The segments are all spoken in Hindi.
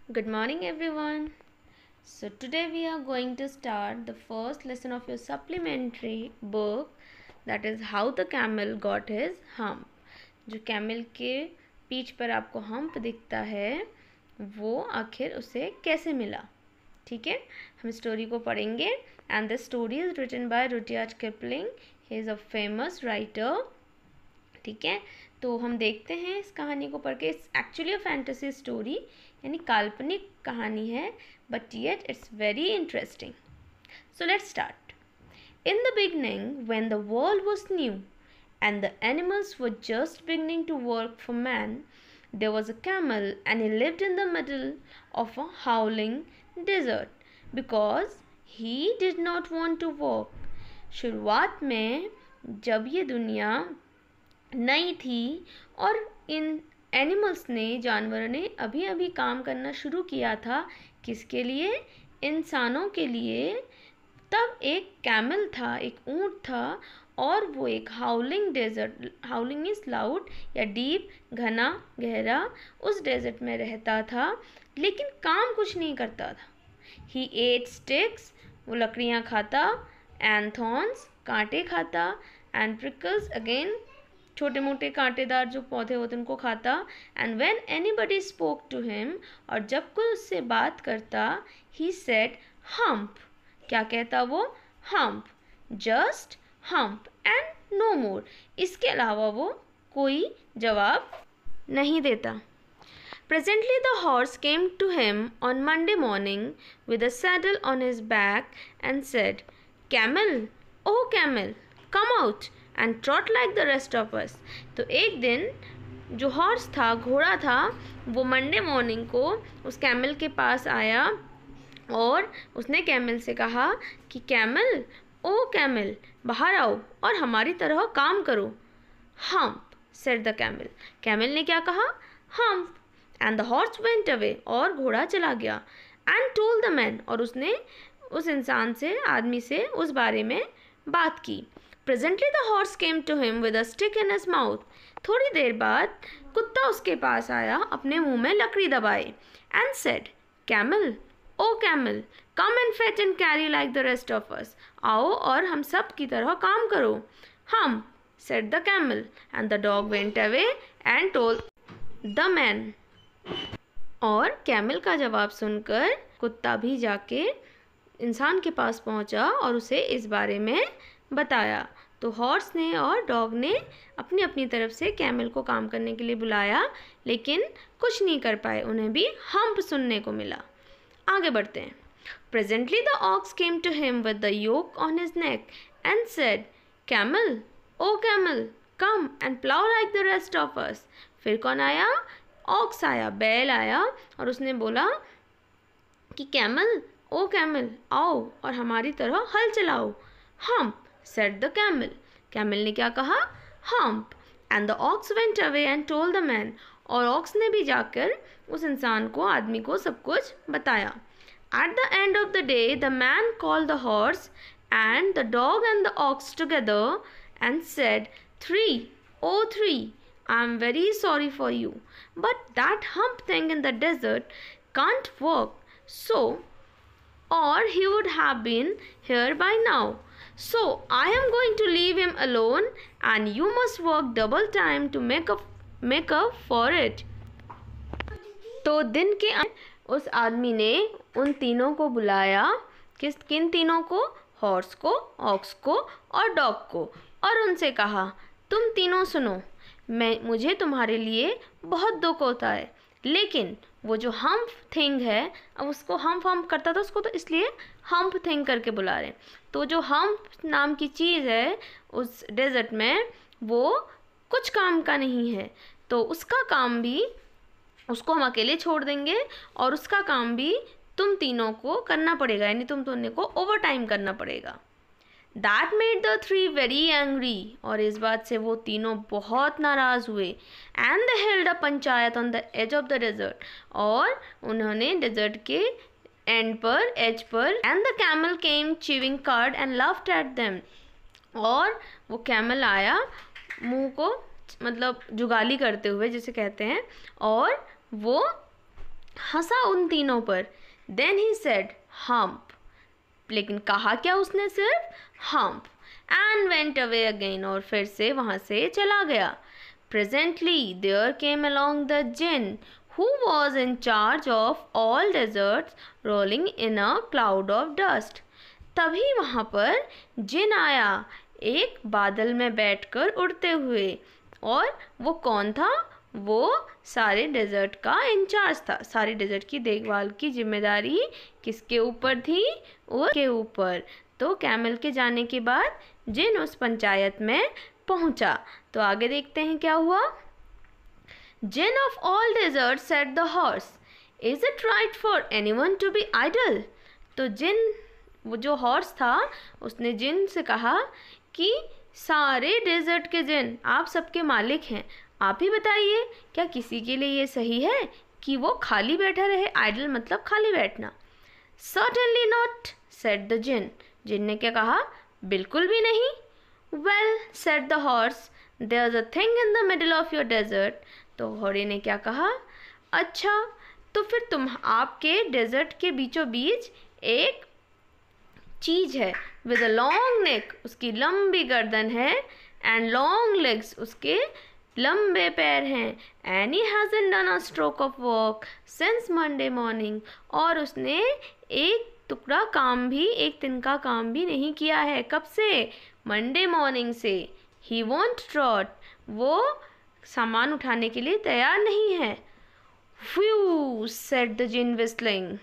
Good morning, everyone. So, today we are going to start the first lesson of your supplementary book, that is How the Camel Got His Hump. जो कैमल के पीठ पर आपको हम्प दिखता है वो आखिर उसे कैसे मिला. ठीक है, हम स्टोरी को पढ़ेंगे. And the story is written by Rudyard Kipling. He is a famous writer. ठीक है, तो हम देखते हैं इस कहानी को पढ़ के. It's actually a fantasy story, यानी काल्पनिक कहानी है, but yet it's very interesting. So let's start. In the beginning when the world was new and the animals were just beginning to work for man, there was a camel and he lived in the middle of a howling desert because he did not want to work. शुरुआत में जब ये दुनिया नई थी और इन एनिमल्स ने, जानवरों ने अभी अभी काम करना शुरू किया था, किसके लिए? इंसानों के लिए. तब एक कैमल था, एक ऊँट था, और वो एक howling desert, howling means loud या डीप, घना गहरा, उस डेजर्ट में रहता था, लेकिन काम कुछ नहीं करता था. ही एट स्टिक्स, वो लकड़ियाँ खाता, एंड थॉर्न्स, कांटे खाता, एंड प्रिकल्स, अगेन छोटे मोटे कांटेदार जो पौधे होते हैं उनको खाता. And when anybody spoke to him, और जब कोई उससे बात करता, ही सेड हम्प. क्या कहता वो? Humph. Just humph and no more. इसके अलावा वो कोई जवाब नहीं देता. Presently the horse came to him on Monday morning with a saddle on his back and said, Camel, oh camel, come out and trot like the rest of us. तो एक दिन जो हॉर्स था, घोड़ा था, वो मंडे मॉर्निंग को उस कैमल के पास आया और उसने कैमल से कहा कि कैमल, ओ कैमल, बाहर आओ और हमारी तरह काम करो. Hump, said the camel. Camel ने क्या कहा? Hump. And the horse went away, और घोड़ा चला गया. एंड टोल्ड द मैन, और उसने उस इंसान से, आदमी से उस बारे में बात की. Presently the horse came to him with a stick in his mouth. थोड़ी देर बाद कुत्ता उसके पास आया, अपने मुंह में लकड़ी दबाए. And said, camel, O camel, come and fetch and carry like the rest of us. आओ और हम सब की तरह काम करो. Humph, said the camel. And the dog went away and told the man. और कैमल का जवाब सुनकर कुत्ता भी जाके इंसान के पास पहुंचा और उसे इस बारे में बताया. तो हॉर्स ने और डॉग ने अपनी अपनी तरफ से कैमल को काम करने के लिए बुलाया, लेकिन कुछ नहीं कर पाए. उन्हें भी हम्प सुनने को मिला. आगे बढ़ते हैं. Presently the ox came to him with the yoke on his neck and said, Camel, oh camel, come and plow like the rest of us. फिर कौन आया? ऑक्स आया, बैल आया, और उसने बोला कि कैमल, ओ कैमल, आओ और हमारी तरह हल चलाओ. Hump, said the camel. Camel ने क्या कहा? Hump. And the ox went away and told the man. और ऑक्स ने भी जाकर उस इंसान को, आदमी को सब कुछ बताया. At the end of the day, the man called the horse and the dog and the ox together and said, Three, oh three, I am very sorry for you, but that hump thing in the desert can't work, so, or he would have been here by now. So, I am going to leave him alone and you must work double time to make up for it. तो दिन के उस आदमी ने उन तीनों को बुलाया. किन तीनों को? हॉर्स को, ऑक्स को और डॉग को, और उनसे कहा, तुम तीनों सुनो, मुझे तुम्हारे लिए बहुत दुख होता है, लेकिन वो जो हम्प थिंग है, अब उसको हम्प करता था, उसको तो इसलिए हम्प थिंग करके बुला रहे हैं. तो जो हम्प नाम की चीज़ है उस डेजर्ट में, वो कुछ काम का नहीं है, तो उसका काम भी, उसको हम अकेले छोड़ देंगे और उसका काम भी तुम तीनों को करना पड़ेगा, यानी तुम दोनों को ओवर टाइम करना पड़ेगा. That made the three very angry. और इस बात से वो तीनों बहुत नाराज़ हुए. And they held a panchayat on the edge of the desert. और उन्होंने डेजर्ट के एंड पर, एज पर. And the camel came chewing cud and laughed at them. और वो कैमल आया मुंह को मतलब जुगाली करते हुए जिसे कहते हैं, और वो हंसा उन तीनों पर। देन ही सेड हम्प, लेकिन कहा क्या उसने? सिर्फ humph. And went away again, और फिर से वहाँ से चला गया। Presently there came along the djinn who was in charge of all deserts rolling in a cloud of dust. तभी वहाँ पर जिन आया, एक बादल में बैठकर उड़ते हुए। और वो कौन था? वो सारे डेजर्ट का इंचार्ज था। सारे डेजर्ट की देखभाल की जिम्मेदारी किसके ऊपर थी? उसके ऊपर। तो कैमल के जाने के बाद जिन उस पंचायत में पहुंचा। तो आगे देखते हैं क्या हुआ। Jinn of all deserts said the horse, is it right for anyone to be idle? तो जिन, वो जो हॉर्स था, उसने जिन से कहा कि सारे डेजर्ट के जिन, आप सबके मालिक हैं, आप ही बताइए क्या किसी के लिए ये सही है कि वो खाली बैठा रहे? आइडल मतलब खाली बैठना। Certainly not, said the जिन। जिन ने क्या कहा? बिल्कुल भी नहीं। Well, said the horse, there's a thing in the middle of your desert. तो घोड़े ने क्या कहा? अच्छा, तो फिर तुम, आपके डेजर्ट के बीचों बीच एक चीज है। विद अ लॉन्ग नेक, उसकी लंबी गर्दन है। एंड लॉन्ग लेग्स, उसके लंबे पैर हैं। And he hasn't done a stroke of work since Monday morning, और उसने एक टुकड़ा काम भी, एक तिनका काम भी नहीं किया है। कब से? मंडे मॉर्निंग से। ही वॉन्ट ट्रॉट, वो सामान उठाने के लिए तैयार नहीं है। Phew, said the Djinn whistling.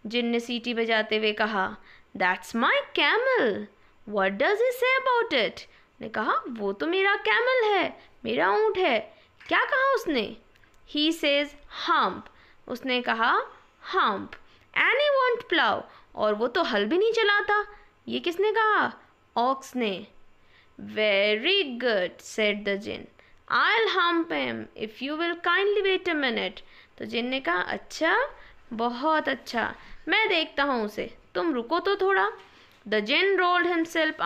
जिन ने सीटी बजाते हुए कहा, that's my camel, what does he say about it? ने कहा, वो तो मेरा कैमल है, मेरा ऊँट है। क्या कहा उसने? ही सेज हम्प, उसने कहा hump. And he want plough, और वो तो हल भी नहीं चलाता। ये किसने कहा? ऑक्स ने। Very good, said the djinn, I'll hump him if you will kindly wait a minute. तो जिन ने कहा, अच्छा, बहुत अच्छा, मैं देखता हूँ उसे, तुम रुको तो थोड़ा। The Jinn rolled himself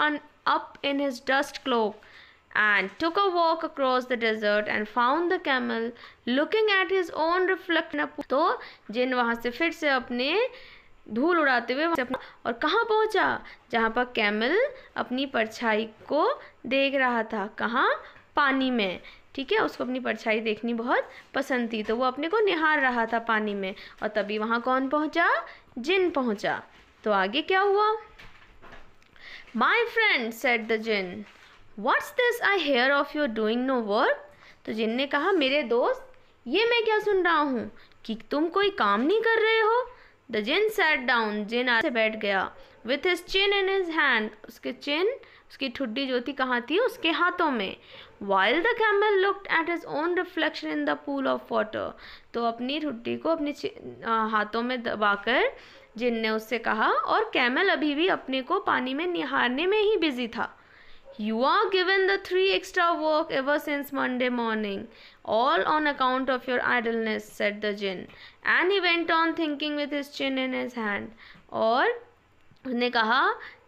up in his dust cloak and took a walk across the desert and found the camel looking at his own reflection. तो जिन वहाँ से फिर से अपने धूल उड़ाते हुए और कहाँ पहुँचा? जहाँ पर कैमल अपनी परछाई को देख रहा था। कहाँ? पानी में। ठीक है, उसको अपनी परछाई देखनी बहुत पसंद थी, तो वो अपने को निहार रहा था पानी में। और तभी वहाँ कौन पहुँचा? जिन पहुँचा। तो आगे क्या हुआ? My friend, said the djinn, what's this I hear of your doing no work? तो जिन ने कहा, मेरे दोस्त, ये मैं क्या सुन रहा हूँ कि तुम कोई काम नहीं कर रहे हो। द जिन सैट डाउन, जिन आके बैठ गया। With his chin in his hand, उसके चिन, उसकी ठुड्डी जो थी कहाँ थी? उसके हाथों में। While the camel looked at his own reflection in the pool of water, तो अपनी ठुड्डी को अपने हाथों में दबाकर जिन ने उससे कहा, और कैमल अभी भी अपने को पानी में निहारने में ही बिजी था। You are given the 3 extra work ever since Monday morning, all on account of your idleness, said the Jinn. And he went on thinking with his chin in his hand. और उसने कहा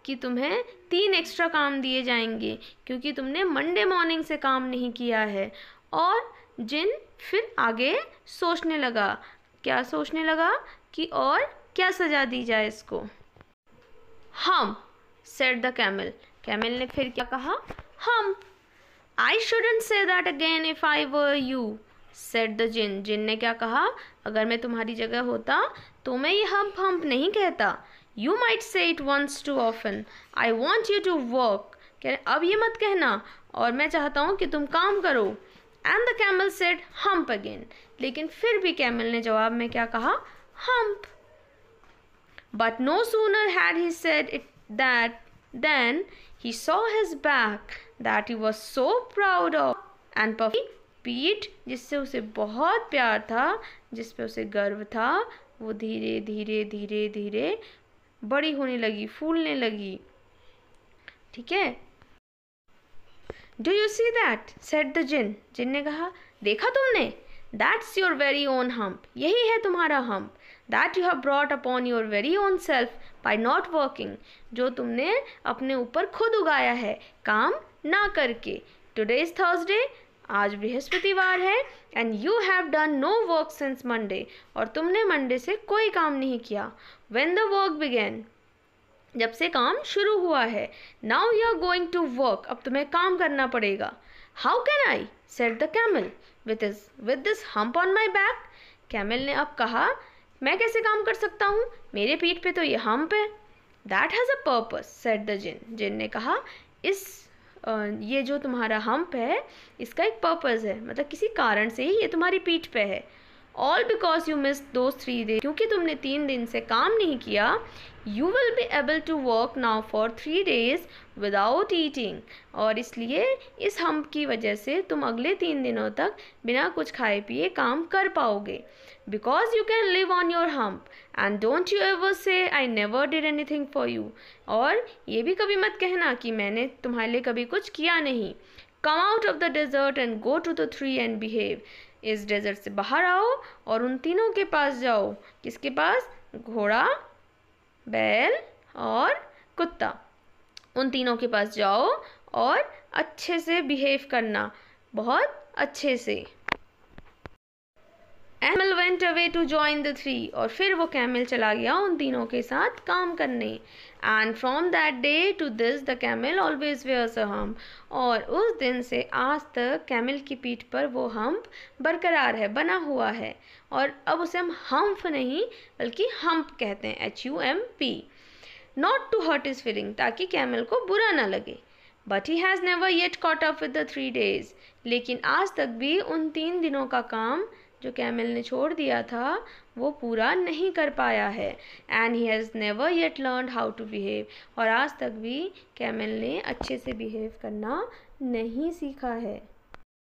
कि तुम्हें 3 एक्स्ट्रा काम दिए जाएंगे क्योंकि तुमने मंडे मॉर्निंग से काम नहीं किया है। और जिन फिर आगे सोचने लगा। क्या सोचने लगा? कि और क्या सजा दी जाए इसको। हम, सेड द कैमल, कैमल ने फिर क्या कहा? Humph. I shouldn't say that again if I were you, said the Djinn, जिन ने क्या कहा? अगर मैं तुम्हारी जगह होता तो मैं ये हम्प हम्प नहीं कहता। You might say it once too often. I want you to work. अब ये मत कहना, और मैं चाहता हूँ कि तुम काम करो। And the camel said hump again. लेकिन फिर भी कैमल ने जवाब में क्या कहा? Hump. But no sooner had he said it than he saw his back that he was so proud of, and puffy पीठ, जिससे उसे बहुत प्यार था, जिस पे उसे गर्व था, वो धीरे धीरे धीरे धीरे बड़ी होने लगी, फूलने लगी। ठीक है। Do you see that, said the Djinn, जिन ने कहा, देखा तुमने? That's your very own humph, यही है तुम्हारा humph. That you have brought upon your very own self by not working, जो तुमने अपने ऊपर खुद उगाया है काम ना करके। टुडे इज थर्सडे, आज बृहस्पतिवार है and you have done no work since Monday, और तुमने मंडे से कोई काम नहीं किया। व्हेन द वर्क बिगेन, जब से काम शुरू हुआ है। Now you are going to work, अब तुम्हें काम करना पड़ेगा। How can I, said the camel, with this hump on my back. Camel ने अब कहा, मैं कैसे काम कर सकता हूँ, मेरे पीठ पे तो ये हम्प है। That has a purpose, said the Djinn. जिन ने कहा, ये जो तुम्हारा हम्प है इसका एक पर्पस है, मतलब किसी कारण से ही ये तुम्हारी पीठ पे है। All because you miss those 3 days, क्योंकि तुमने 3 दिन से काम नहीं किया। You will be able to work now for 3 days without eating, और इसलिए इस हम्प की वजह से तुम अगले 3 दिनों तक बिना कुछ खाए पिए काम कर पाओगे। Because you can live on your hump and don't you ever से I never did anything for you, और ये भी कभी मत कहना कि मैंने तुम्हारे लिए कभी कुछ किया नहीं। Come out of the desert and go to the tree and behave, इस डेजर्ट से बाहर आओ और उन तीनों के पास जाओ। किसके पास, घोड़ा, बैल और कुत्ता, उन तीनों के पास जाओ और अच्छे से बिहेव करना, बहुत अच्छे से। Camel went away to join the 3, और फिर वो कैमल चला गया उन तीनों के साथ काम करने। And from that day to this the camel always wears a hump, और उस दिन से आज तक कैमल की पीठ पर वो हम्प बरकरार है, बना हुआ है। और अब उसे हम हम्प नहीं बल्कि हम्प कहते हैं, HUMP। Not to hurt his feeling, ताकि कैमल को बुरा ना लगे। But he has never yet caught up with the 3 days, लेकिन आज तक भी उन 3 दिनों का काम जो कैमल ने छोड़ दिया था वो पूरा नहीं कर पाया है। And he has never yet learn how to behave, और आज तक भी कैमल ने अच्छे से बिहेव करना नहीं सीखा है।